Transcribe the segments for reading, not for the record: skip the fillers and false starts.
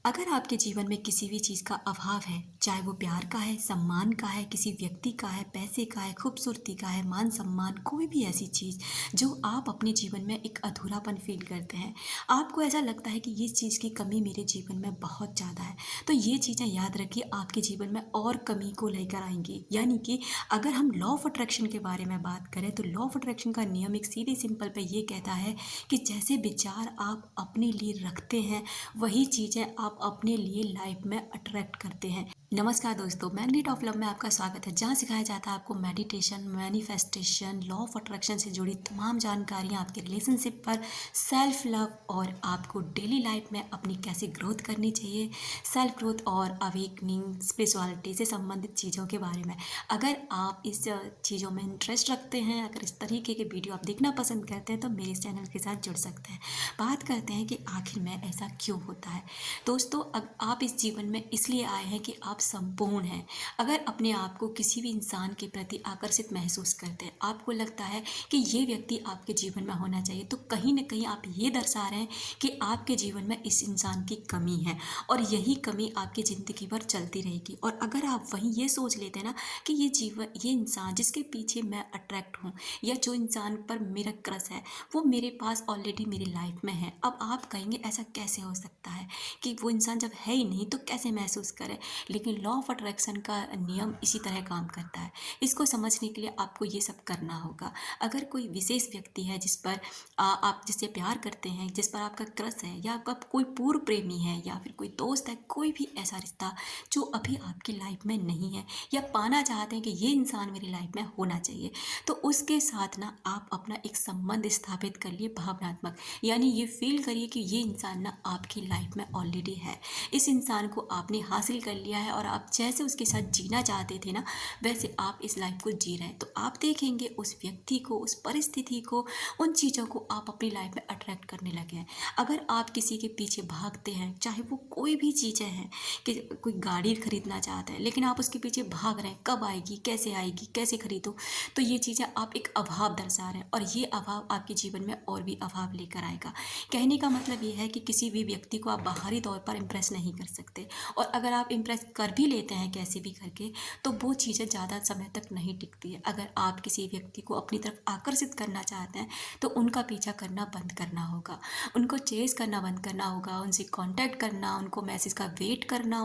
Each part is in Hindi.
अगर आपके जीवन में किसी भी चीज़ का अभाव है, चाहे वो प्यार का है, सम्मान का है, किसी व्यक्ति का है, पैसे का है, खूबसूरती का है, मान सम्मान, कोई भी ऐसी चीज़ जो आप अपने जीवन में एक अधूरापन फ़ील करते हैं, आपको ऐसा लगता है कि ये चीज़ की कमी मेरे जीवन में बहुत ज़्यादा है, तो ये चीज़ें याद रखिए आपके जीवन में और कमी को लेकर आएँगी। यानी कि अगर हम लॉ ऑफ़ अट्रैक्शन के बारे में बात करें, तो लॉ ऑफ़ अट्रैक्शन का नियम एक सीधे सिंपल पे ये कहता है कि जैसे विचार आप अपने लिए रखते हैं, वही चीज़ें आप अपने लिए लाइफ में अट्रैक्ट करते हैं। नमस्कार दोस्तों, मैग्नेट ऑफ लव में आपका स्वागत है, जहाँ सिखाया जाता है आपको meditation, manifestation, law of attraction से जुड़ी तमाम जानकारियाँ आपके रिलेशनशिप पर, सेल्फ लव और आपको डेली लाइफ में अपनी कैसे ग्रोथ करनी चाहिए, सेल्फ ग्रोथ और अवेकनिंग स्पिरिचुअलिटी से संबंधित चीज़ों के बारे में। अगर आप इस चीज़ों में इंटरेस्ट रखते हैं, अगर इस तरीके के वीडियो आप देखना पसंद करते हैं, तो मेरे इस चैनल के साथ जुड़ सकते हैं। बात करते हैं कि आखिर में ऐसा क्यों होता है। दोस्तों, आप इस जीवन में इसलिए आए हैं कि आप संपूर्ण हैं। अगर अपने आप को किसी भी इंसान के प्रति आकर्षित महसूस करते हैं, आपको लगता है कि ये व्यक्ति आपके जीवन में होना चाहिए, तो कहीं न कहीं आप ये दर्शा रहे हैं कि आपके जीवन में इस इंसान की कमी है और यही कमी आपकी ज़िंदगी भर चलती रहेगी। और अगर आप वहीं ये सोच लेते हैं ना कि ये इंसान जिसके पीछे मैं अट्रैक्ट हूँ या जो इंसान पर मेरा क्रश है, वो मेरे पास ऑलरेडी मेरी लाइफ में है। अब आप कहेंगे ऐसा कैसे हो सकता है कि वो इंसान जब है ही नहीं तो कैसे महसूस करे। लेकिन लॉ ऑफ अट्रैक्शन का नियम इसी तरह काम करता है। इसको समझने के लिए आपको ये सब करना होगा। अगर कोई विशेष व्यक्ति है जिस पर आप जिससे प्यार करते हैं, जिस पर आपका क्रश है, या आपका कोई पूर्व प्रेमी है, या फिर कोई दोस्त है, कोई भी ऐसा रिश्ता जो अभी आपकी लाइफ में नहीं है या पाना चाहते हैं कि ये इंसान मेरी लाइफ में होना चाहिए, तो उसके साथ ना आप अपना एक संबंध स्थापित कर लिए भावनात्मक। यानी ये फील करिए कि ये इंसान ना आपकी लाइफ में ऑलरेडी है। इस इंसान को आपने हासिल कर लिया है और आप जैसे उसके साथ जीना चाहते थे ना, वैसे आप इस लाइफ को जी रहे हैं। तो आप देखेंगे उस व्यक्ति को, उस परिस्थिति को, उन चीज़ों को आप अपनी लाइफ में अट्रैक्ट करने लगे हैं। अगर आप किसी के पीछे भागते हैं, चाहे वो कोई भी चीज़ें हैं, कि कोई गाड़ी खरीदना चाहता है लेकिन आप उसके पीछे भाग रहे हैं, कब आएगी, कैसे खरीदूँ, तो ये चीज़ें आप एक अभाव दर्शा रहे हैं और ये अभाव आपके जीवन में और भी अभाव लेकर आएगा। कहने का मतलब ये है कि किसी भी व्यक्ति को आप बाहरी तौर पर इम्प्रेस नहीं कर सकते, और अगर आप इम्प्रेस कर भी लेते हैं कैसे भी करके, तो वो चीज़ें ज़्यादा समय तक नहीं टिकती है। अगर आप किसी व्यक्ति को अपनी तरफ आकर्षित करना चाहते हैं, तो उनका पीछा करना बंद करना होगा, उनको चेस करना बंद करना होगा, उनसे कांटेक्ट करना, उनको मैसेज का वेट करना,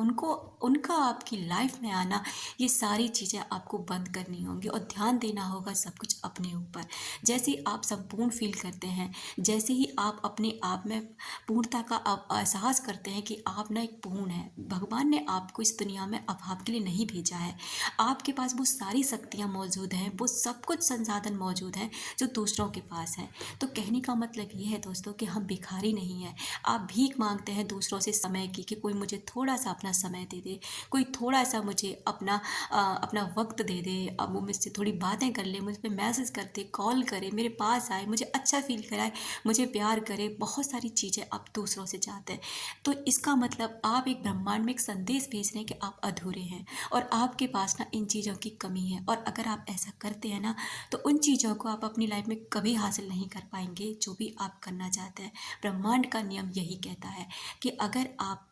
उनका आपकी लाइफ में आना, ये सारी चीज़ें आपको बंद करनी होंगी और ध्यान देना होगा सब कुछ अपने ऊपर। जैसे ही आप संपूर्ण फील करते हैं, जैसे ही आप अपने आप में पूर्णता का एहसास करते हैं कि आप ना एक पूर्ण है, भगवान ने आपको इस दुनिया में अभाव के लिए नहीं भेजा है। आपके पास वो सारी शक्तियाँ मौजूद हैं, वो सब कुछ संसाधन मौजूद हैं जो दूसरों के पास हैं। तो कहने का मतलब ये है दोस्तों कि हम भिखारी नहीं हैं। आप भीख मांगते हैं दूसरों से समय की कि कोई मुझे थोड़ा सा अपना समय दे दे, कोई थोड़ा सा मुझे अपना वक्त दे दे, अब वो मुझसे थोड़ी बातें कर ले, मुझ पे मैसेज कर दे, कॉल करे, मेरे पास आए, मुझे अच्छा फील कराए, मुझे प्यार करे, बहुत सारी चीज़ें आप दूसरों से चाहते हैं। तो इसका मतलब आप एक ब्रह्मांड में एक संदेश भेज रहे हैं कि आप अधूरे हैं और आपके पास ना इन चीज़ों की कमी है। और अगर आप ऐसा करते हैं ना, तो उन चीज़ों को आप अपनी लाइफ में कभी हासिल नहीं कर पाएंगे जो भी आप करना चाहते हैं। ब्रह्मांड का नियम यही कहता है कि अगर आप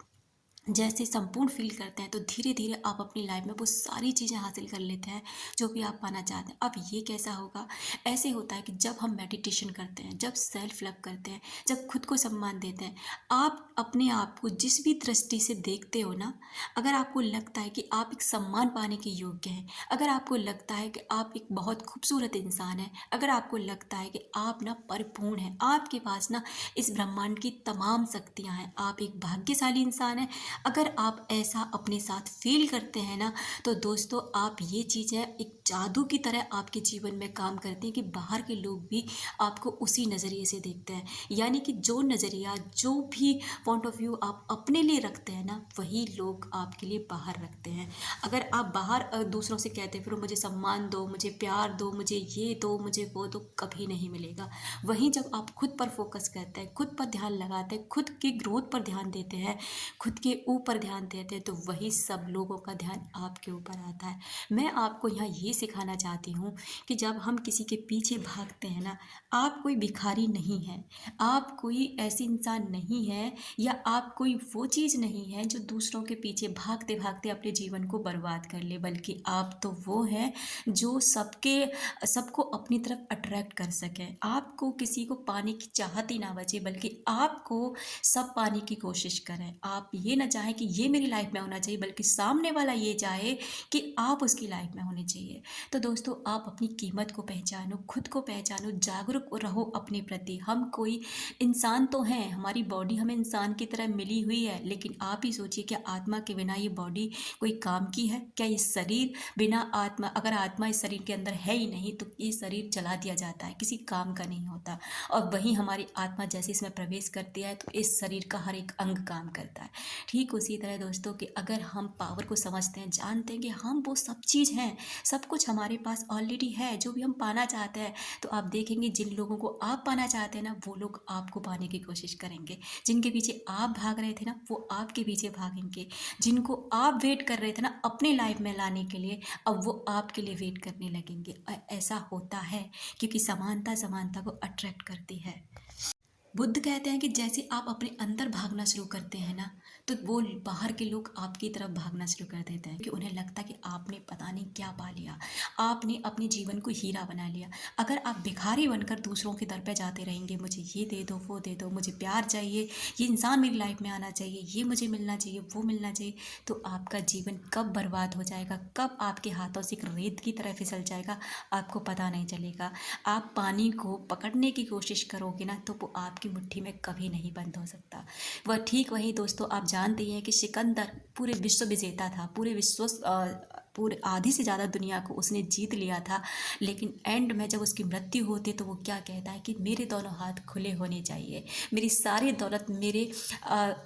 जैसे संपूर्ण फील करते हैं, तो धीरे धीरे आप अपनी लाइफ में वो सारी चीज़ें हासिल कर लेते हैं जो भी आप पाना चाहते हैं। अब ये कैसा होगा? ऐसे होता है कि जब हम मेडिटेशन करते हैं, जब सेल्फ लव करते हैं, जब खुद को सम्मान देते हैं, आप अपने आप को जिस भी दृष्टि से देखते हो ना, अगर आपको लगता है कि आप एक सम्मान पाने के योग्य हैं, अगर आपको लगता है कि आप एक बहुत खूबसूरत इंसान हैं, अगर आपको लगता है कि आप ना परिपूर्ण हैं, आपके पास ना इस ब्रह्मांड की तमाम शक्तियाँ हैं, आप एक भाग्यशाली इंसान हैं, अगर आप ऐसा अपने साथ फील करते हैं ना, तो दोस्तों आप ये चीज़ें एक जादू की तरह आपके जीवन में काम करती हैं कि बाहर के लोग भी आपको उसी नज़रिए से देखते हैं। यानी कि जो नज़रिया, जो भी पॉइंट ऑफ व्यू आप अपने लिए रखते हैं ना, वही लोग आपके लिए बाहर रखते हैं। अगर आप बाहर दूसरों से कहते फिर मुझे सम्मान दो, मुझे प्यार दो, मुझे ये दो, मुझे वो दो, कभी नहीं मिलेगा। वहीं जब आप खुद पर फोकस करते हैं, खुद पर ध्यान लगाते हैं, खुद की ग्रोथ पर ध्यान देते हैं, खुद के ऊपर ध्यान देते हैं तो वही सब लोगों का ध्यान आपके ऊपर आता है। मैं आपको यहाँ ये सिखाना चाहती हूँ कि जब हम किसी के पीछे भागते हैं ना, आप कोई भिखारी नहीं हैं, आप कोई ऐसी इंसान नहीं है, या आप कोई वो चीज़ नहीं है जो दूसरों के पीछे भागते भागते अपने जीवन को बर्बाद कर ले, बल्कि आप तो वो हैं जो सबको अपनी तरफ अट्रैक्ट कर सकें। आपको किसी को पाने की चाहत ही ना बचे, बल्कि आपको सब पाने की कोशिश करें। आप ये ना चाहें कि ये मेरी लाइफ में होना चाहिए, बल्कि सामने वाला ये चाहे कि आप उसकी लाइफ में होने चाहिए। तो दोस्तों, आप अपनी कीमत को पहचानो, खुद को पहचानो, जागरूक रहो अपने प्रति। हम कोई इंसान तो हैं, हमारी बॉडी हमें इंसान की तरह मिली हुई है, लेकिन आप ही सोचिए कि आत्मा के बिना ये बॉडी कोई काम की है क्या? ये शरीर बिना आत्मा, अगर आत्मा इस शरीर के अंदर है ही नहीं तो ये शरीर जला दिया जाता है, किसी काम का नहीं होता। और वहीं हमारी आत्मा जैसे इसमें प्रवेश करती है तो इस शरीर का हर एक अंग काम करता है। ठीक उसी तरह दोस्तों, कि अगर हम पावर को समझते हैं, जानते हैं कि हम वो सब चीज़ हैं, सब कुछ हमारे पास ऑलरेडी है, जो भी हम पाना चाहते हैं, तो आप देखेंगे जिन लोगों को आप पाना चाहते हैं ना, वो लोग आपको पाने की कोशिश करेंगे। जिनके पीछे आप भाग रहे थे ना, वो आपके पीछे भागेंगे। जिनको आप वेट कर रहे थे ना अपने लाइफ में लाने के लिए, अब वो आपके लिए वेट करने लगेंगे। ऐसा होता है क्योंकि समानता समानता को अट्रैक्ट करती है। बुद्ध कहते हैं कि जैसे आप अपने अंदर भागना शुरू करते हैं ना, तो वो बाहर के लोग आपकी तरफ भागना शुरू कर देते हैं, कि उन्हें लगता है कि आपने पता नहीं क्या पा लिया, आपने अपने जीवन को हीरा बना लिया। अगर आप भिखारी बनकर दूसरों के दर पे जाते रहेंगे, मुझे ये दे दो, वो दे दो, मुझे प्यार चाहिए, ये इंसान मेरी लाइफ में आना चाहिए, ये मुझे मिलना चाहिए, वो मिलना चाहिए, तो आपका जीवन कब बर्बाद हो जाएगा, कब आपके हाथों से एक रेत की तरह फिसल जाएगा, आपको पता नहीं चलेगा। आप पानी को पकड़ने की कोशिश करोगे ना, तो वो आपकी मुट्ठी में कभी नहीं बंद हो सकता। वह ठीक वही दोस्तों, आप जानते ही हैं कि सिकंदर पूरे विश्व विजेता था, पूरे आधी से ज़्यादा दुनिया को उसने जीत लिया था, लेकिन एंड में जब उसकी मृत्यु होती है तो वो क्या कहता है कि मेरे दोनों हाथ खुले होने चाहिए, मेरी सारी दौलत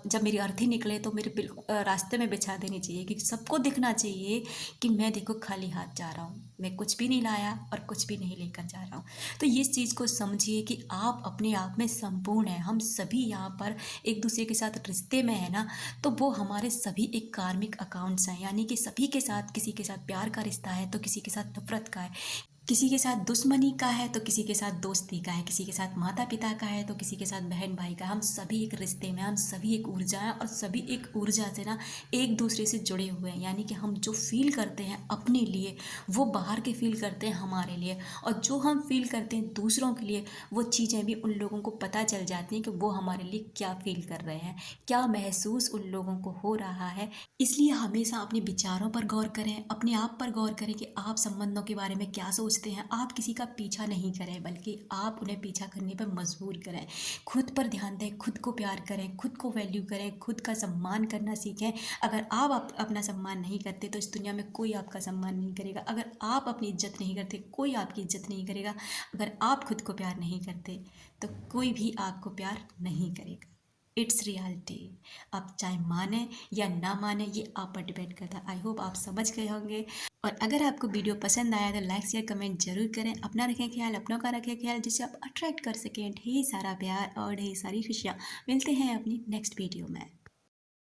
जब मेरी अर्थी निकले तो मेरे रास्ते में बिछा देनी चाहिए, कि सबको दिखना चाहिए कि मैं देखो खाली हाथ जा रहा हूँ, मैं कुछ भी नहीं लाया और कुछ भी नहीं लेकर जा रहा हूँ। तो इस चीज़ को समझिए कि आप अपने आप में संपूर्ण हैं। हम सभी यहाँ पर एक दूसरे के साथ रिश्ते में है ना, तो वो हमारे सभी एक कार्मिक अकाउंट्स हैं, यानी कि सभी के साथ, किसी के साथ प्यार का रिश्ता है तो किसी के साथ नफरत का है, किसी के साथ दुश्मनी का है तो किसी के साथ दोस्ती का है, किसी के साथ माता पिता का है तो किसी के साथ बहन भाई का। हम सभी एक रिश्ते में, हम सभी एक ऊर्जा हैं, और सभी एक ऊर्जा से ना एक दूसरे से जुड़े हुए हैं। यानी कि हम जो फील करते हैं अपने लिए, वो बाहर के फील करते हैं हमारे लिए, और जो हम फील करते हैं दूसरों के लिए, वो चीज़ें भी उन लोगों को पता चल जाती हैं कि वो हमारे लिए क्या फील कर रहे हैं, क्या महसूस उन लोगों को हो रहा है। इसलिए हमेशा अपने विचारों पर गौर करें, अपने आप पर गौर करें कि आप संबंधों के बारे में क्या सोचते हैं। आप किसी का पीछा नहीं करें, बल्कि आप उन्हें पीछा करने पर मजबूर करें। खुद पर ध्यान दें, खुद को प्यार करें, खुद को वैल्यू करें, खुद का सम्मान करना सीखें। अगर आप अपना सम्मान नहीं करते तो इस दुनिया में कोई आपका सम्मान नहीं करेगा। अगर आप अपनी इज्जत नहीं करते, कोई आपकी इज्जत नहीं करेगा। अगर आप खुद को प्यार नहीं करते तो कोई भी आपको प्यार नहीं करेगा। It's reality. आप चाहे माने या ना माने, ये आप पर डिपेंड करता है। आई होप आप समझ गए होंगे। और अगर आपको वीडियो पसंद आया तो लाइक शेयर कमेंट जरूर करें। अपना रखें ख्याल, अपनों का रखें ख्याल, जिससे आप अट्रैक्ट कर सकें ढेर सारा प्यार और ढेर सारी खुशियाँ। मिलते हैं अपनी नेक्स्ट वीडियो में।